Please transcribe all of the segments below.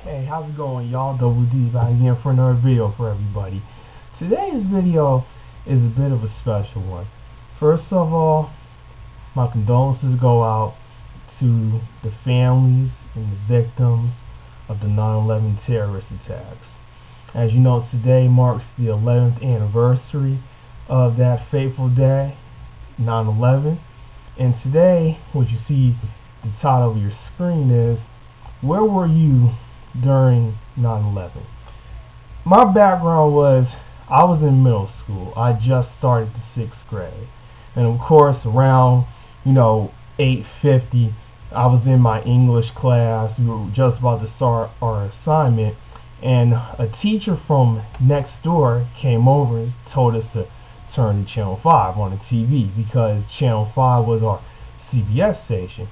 Hey, how's it going, y'all? Double D back again for another video for everybody. Today's video is a bit of a special one. First of all, my condolences go out to the families and the victims of the 9/11 terrorist attacks. As you know, today marks the 11th anniversary of that fateful day, 9/11. And today, what you see the title of your screen is, where were you during 9/11? My background was, I was in middle school. I just started the 6th grade. And of course, around, 8:50, I was in my English class. We were just about to start our assignment. And a teacher from next door came over and told us to turn to Channel 5 on the TV because Channel 5 was our CBS station.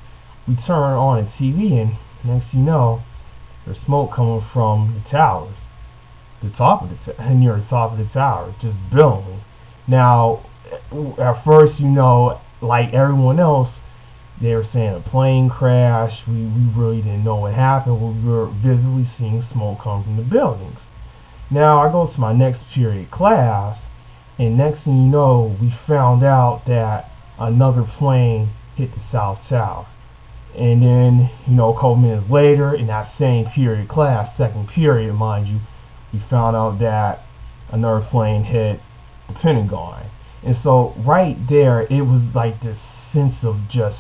We turned on the TV and next thing you know, there's smoke coming from the towers, near the top of the tower, just billowing. Now, at first, like everyone else, they were saying a plane crash. We really didn't know what happened. We were visibly seeing smoke come from the buildings. Now, I go to my next period class, and next thing you know, we found out that another plane hit the South Tower. And then, a couple minutes later, in that same period class, second period, mind you, we found out that another plane hit the Pentagon. And so, right there, it was like this sense of just,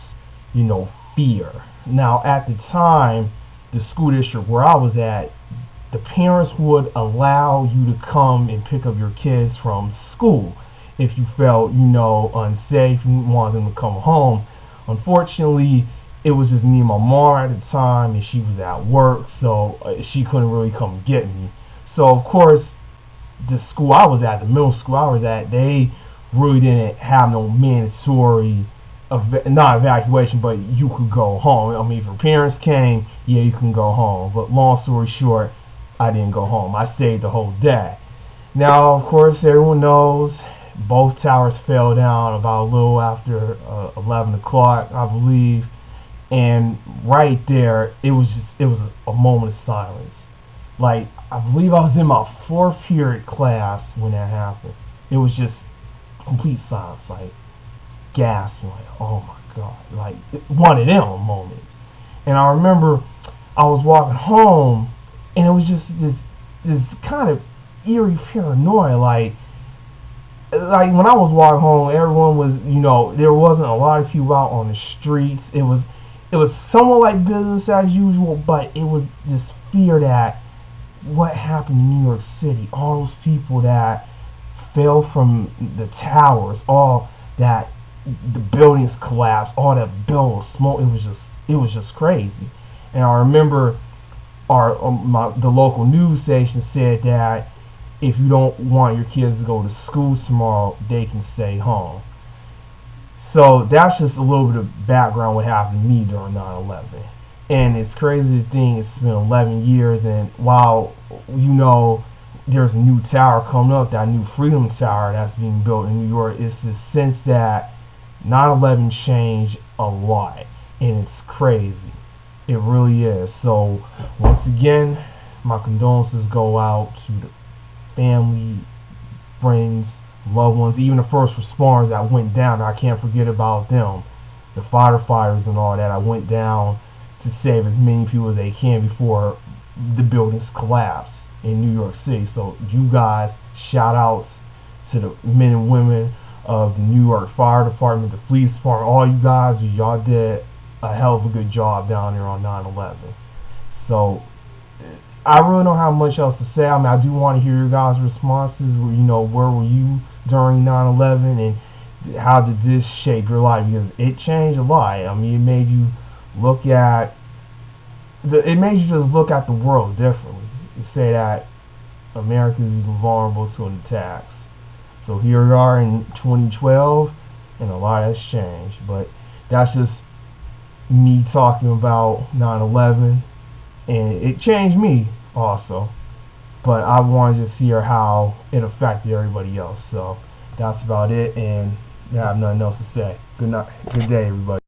fear. Now, at the time, the school district where I was at, the parents would allow you to come and pick up your kids from school if you felt, unsafe, you wanted them to come home. Unfortunately, it was just me and my mom at the time, and she was at work, so she couldn't really come get me. So, of course, the school I was at, the middle school I was at, they really didn't have no mandatory, not evacuation, but you could go home. I mean, if your parents came, yeah, you can go home. But long story short, I didn't go home. I stayed the whole day. Now, of course, everyone knows both towers fell down about a little after 11 o'clock, I believe. And right there, it was a moment of silence. Like, I believe I was in my 4th period class when that happened. It was just complete silence, like gasping, like, oh my God, like one of them moments. And I remember I was walking home, and it was just this kind of eerie paranoia, like when I was walking home, everyone was, there wasn't a lot of people out on the streets. It was somewhat like business as usual, but it was this fear that what happened in New York City, all those people that fell from the towers, all that the buildings collapsed, all that billowing smoke, it was just crazy. And I remember the local news station said that if you don't want your kids to go to school tomorrow, they can stay home. So that's just a little bit of background what happened to me during 9/11. And it's crazy to think it's been 11 years, and while there's a new tower coming up, that new Freedom Tower that's being built in New York, it's the sense that 9/11 changed a lot, and it's crazy. It really is. So once again, my condolences go out to the family, friends, loved ones, even the first responders that went down. I can't forget about them, the firefighters and all that. I went down to save as many people as they can before the buildings collapsed in New York City. So you guys, shout outs to the men and women of the New York Fire Department, the police department, all you guys, y'all did a hell of a good job down there on 9/11. So I really don't have much else to say. I mean, I do want to hear your guys' responses. Where were you during 9/11, and how did this shape your life? Because it changed a lot. I mean, it made you just look at the world differently. You say that America is even vulnerable to an attack. So here we are in 2012, and a lot has changed. But that's just me talking about 9/11. And it changed me also, but I wanted to hear how it affected everybody else. So that's about it, and I have nothing else to say. Good night, good day, everybody.